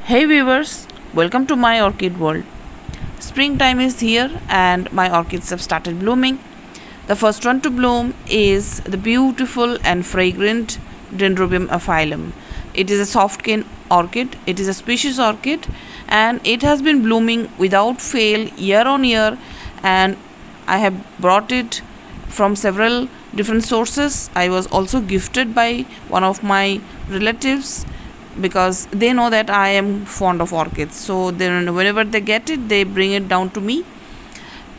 Hey viewers, welcome to my orchid world. Springtime is here and my orchids have started blooming. The first one to bloom is the beautiful and fragrant dendrobium aphyllum. It is a soft cane orchid, it is a species orchid, and it has been blooming without fail year on year, and I have brought it from several different sources. I was also gifted by one of my relatives because they know that I am fond of orchids. So then whenever they get it, they bring it down to me.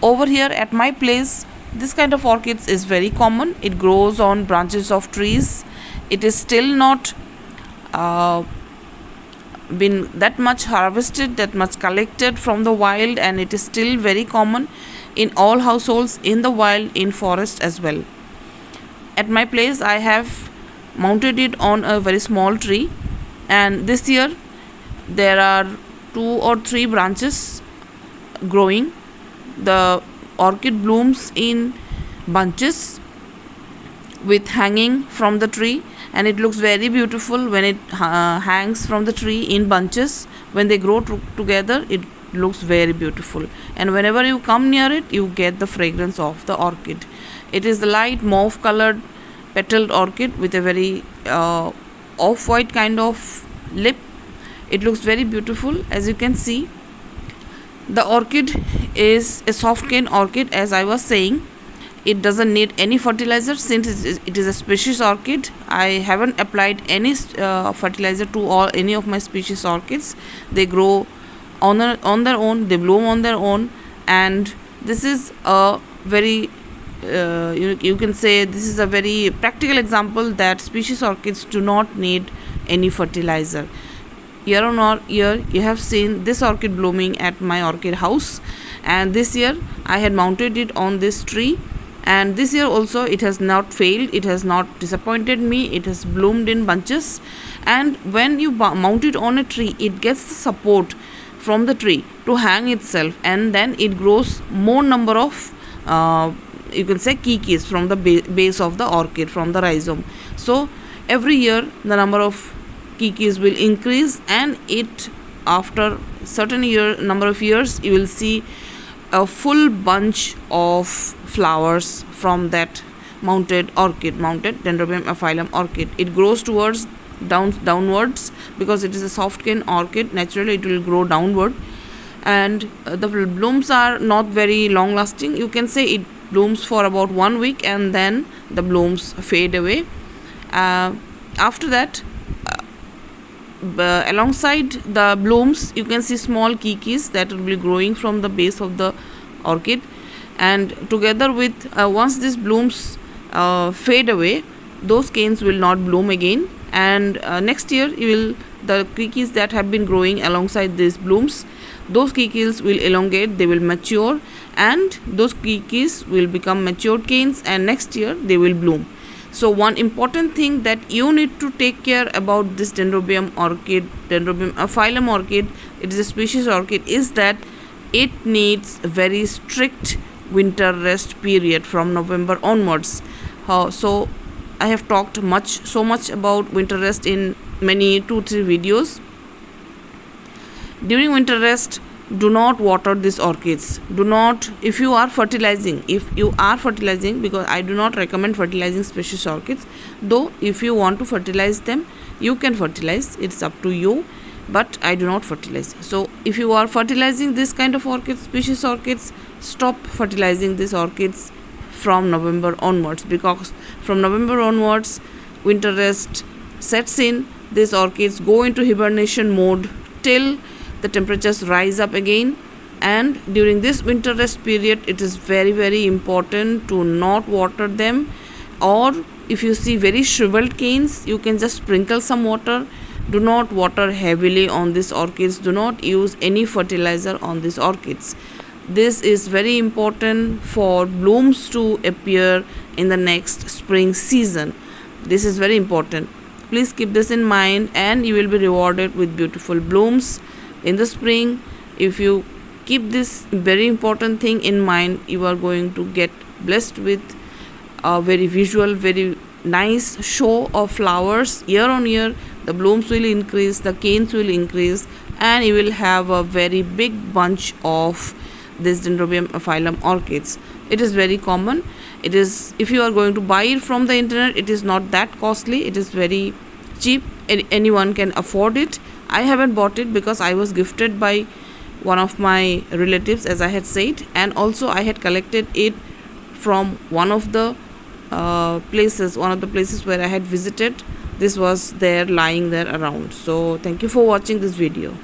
Over here at my place, this kind of orchids is very common. It grows on branches of trees. It is still not been that much harvested, that much collected from the wild, and it is still very common in all households, in the wild, in forest as well. At my place, I have mounted it on a very small tree, and this year there are 2 or 3 branches growing. The orchid blooms in bunches with hanging from the tree, and it looks very beautiful when it hangs from the tree in bunches. When they grow together, it looks very beautiful, and whenever you come near it, you get the fragrance of the orchid. It is the light mauve colored petaled orchid with a very off-white kind of lip. It looks very beautiful. As you can see, the orchid is a soft cane orchid. As I was saying, it doesn't need any fertilizer since it is a species orchid. I haven't applied any fertilizer to any of my species orchids. They grow on their own, they bloom on their own, and this is a very you can say this is a very practical example that species orchids do not need any fertilizer. Year on year, you have seen this orchid blooming at my orchid house, and this year I had mounted it on this tree, and this year also it has not failed, it has not disappointed me. It has bloomed in bunches, and when you mount it on a tree, it gets the support from the tree to hang itself, and then it grows more number of you can say keikis from the base of the orchid, from the rhizome. So every year the number of keikis will increase, and it after certain number of years, you will see a full bunch of flowers from that mounted dendrobium aphyllum orchid. It grows towards downwards because it is a soft cane orchid. Naturally it will grow downward, and the blooms are not very long lasting. You can say it blooms for about 1 week, and then the blooms fade away. After that, alongside the blooms, you can see small keikis that will be growing from the base of the orchid, and together with once these blooms fade away, those canes will not bloom again, and next year the keikis that have been growing alongside these blooms, those keikis will elongate, they will mature, and those keikis will become matured canes, and next year they will bloom. So one important thing that you need to take care about this dendrobium aphyllum orchid, it is a species orchid, is that it needs a very strict winter rest period from November onwards. So I have talked so much about winter rest in many 2-3 videos. During winter rest, do not water these orchids. Do not, if you are fertilizing, because I do not recommend fertilizing species orchids, though if you want to fertilize them, you can fertilize, it's up to you, but I do not fertilize. So if you are fertilizing this kind of orchids, species orchids, stop fertilizing these orchids from November onwards, because from November onwards winter rest sets in. These orchids go into hibernation mode till the temperatures rise up again, and during this winter rest period, it is very, very important to not water them. Or if you see very shriveled canes, you can just sprinkle some water. Do not water heavily on these orchids. Do not use any fertilizer on these orchids. This is very important for blooms to appear in the next spring season. This is very important. Please keep this in mind, and you will be rewarded with beautiful blooms in the spring. If you keep this very important thing in mind, you are going to get blessed with a very visual, very nice show of flowers year on year. The blooms will increase, the canes will increase, and you will have a very big bunch of this dendrobium aphyllum orchids. It is very common. It is, if you are going to buy it from the internet, it is not that costly. It is very cheap. Anyone can afford it. I haven't bought it because I was gifted by one of my relatives, as I had said, and also I had collected it from one of the places where I had visited. This was there lying there around. So thank you for watching this video.